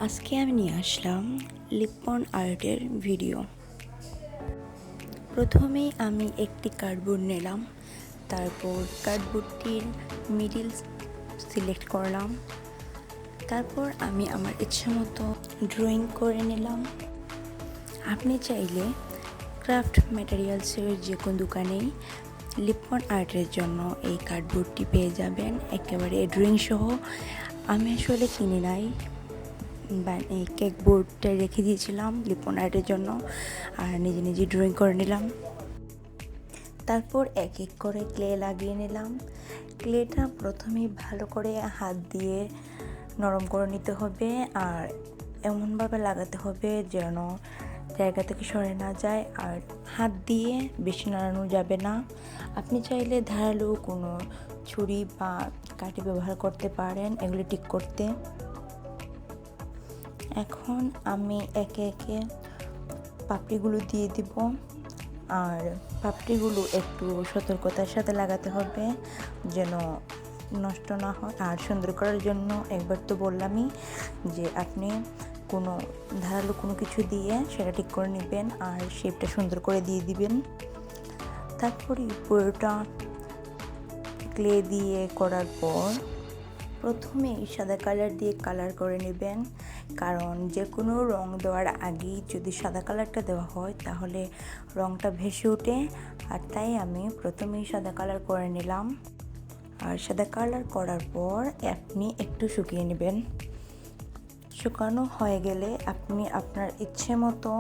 আজকে আমি নিয়ে আসলাম লিপন আর্টের ভিডিও। প্রথমেই আমি একটি কার্ডবোর্ড নিলাম, তারপর কার্ডবোর্ডটির মিডিল সিলেক্ট করলাম, তারপর আমি আমার ইচ্ছা মতো ড্রয়িং করে নিলাম। আপনি চাইলে ক্রাফট ম্যাটেরিয়ালসের যে কোনো দোকানেই লিপন আর্টের জন্য এই কার্ডবোর্ডটি পেয়ে যাবেন, একেবারে ড্রয়িং সহ। আমি আসলে কিনে নাই, এই কেক বোর্ডটা রেখে দিয়েছিলাম লিপন আর্টের জন্য, আর নিজে নিজে ড্রয়িং করে নিলাম। তারপর এক এক করে ক্লে লাগিয়ে নিলাম। ক্লেটা প্রথমেই ভালো করে হাত দিয়ে নরম করে নিতে হবে, আর এমনভাবে লাগাতে হবে যেন জায়গা থেকে সরে না যায়, আর হাত দিয়ে বেশি নাড়ানো যাবে না। আপনি চাইলে ধারালো কোনো ছুরি বা কাঠি ব্যবহার করতে পারেন এগুলি ঠিক করতে। এখন আমি একে একে পাপড়িগুলো দিয়ে দিব, আর পাপড়িগুলো একটু সতর্কতার সাথে লাগাতে হবে যেন নষ্ট না হয়। আর সুন্দর করার জন্য একবার তো বললামই যে আপনি কোনো ধারালো কোনো কিছু দিয়ে সেটা ঠিক করে নেবেন আর শেপটা সুন্দর করে দিয়ে দিবেন। তারপরে পুরোটা ক্লে দিয়ে করার পর প্রথমেই সাদা কালার দিয়ে কালার করে নেবেন, কারণ যে কোনো রং দেওয়ার আগেই যদি সাদা কালারটা দেওয়া হয় তাহলে রংটা ভেসে ওঠে, আর তাই আমি প্রথমেই সাদা কালার করে নিলাম। আর সাদা কালার করার পর আপনি একটু শুকিয়ে নেবেন। শুকানো হয়ে গেলে আপনি আপনার ইচ্ছে মতো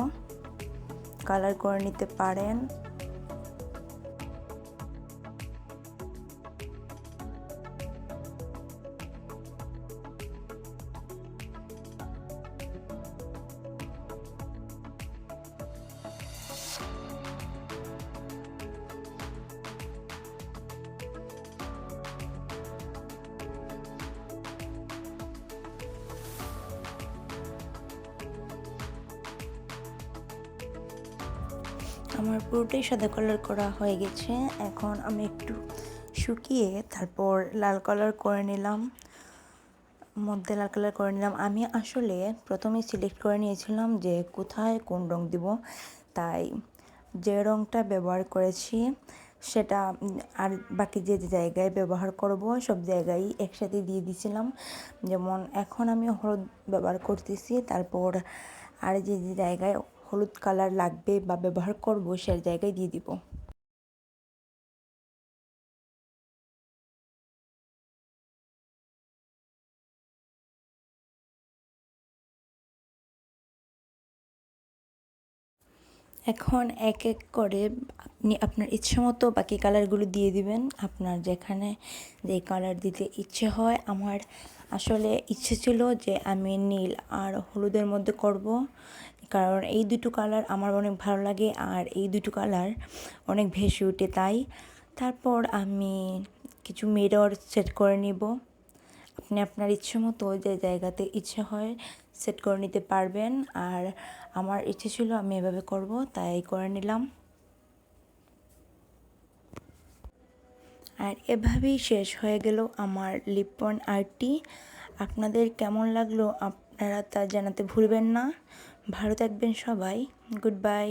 কালার করে নিতে পারেন। আমার পুরোটাই সাদা কালার করা হয়ে গেছে। এখন আমি একটু শুকিয়ে তারপর লাল কালার করে নিলাম, মধ্যে লাল কালার করে নিলাম। আমি আসলে প্রথমে সিলেক্ট করে নিয়েছিলাম যে কোথায় কোন রং দিব, তাই যে রংটা ব্যবহার করেছি সেটা আর বাকি যে জায়গায় ব্যবহার করব সব জায়গায় একসাথে দিয়ে দিয়েছিলাম। যেমন এখন আমি হলুদ ব্যবহার করতেছি, তারপর আর যে যে জায়গায় হলুদ কালার লাগবে বা ব্যবহার করব সে জায়গায় দিয়ে দিব। এখন এক এক করে আপনি আপনার ইচ্ছে মতো বাকি কালারগুলো দিয়ে দিবেন, আপনার যেখানে যে কালার দিতে ইচ্ছে হয়। আমার আসলে ইচ্ছে ছিল যে আমি নীল আর হলুদের মধ্যে করব, কারণ এই দুটো কালার আমার অনেক ভালো লাগে আর এই দুটো কালার অনেক ভেসে ওঠে তাই। তারপর আমি কিছু মিরর সেট করে নিব। আপনি আপনার ইচ্ছে মতো যে জায়গাতে ইচ্ছে হয় সেট করে নিতে পারবেন, আর আমার ইচ্ছে ছিল আমি এভাবে করব তাই করে নিলাম। আর এভাবেই শেষ হয়ে গেল আমার লিপন আর্টটি। আপনাদের কেমন লাগলো আপনারা তা জানাতে ভুলবেন না। ভালো থাকবেন সবাই। Good bye.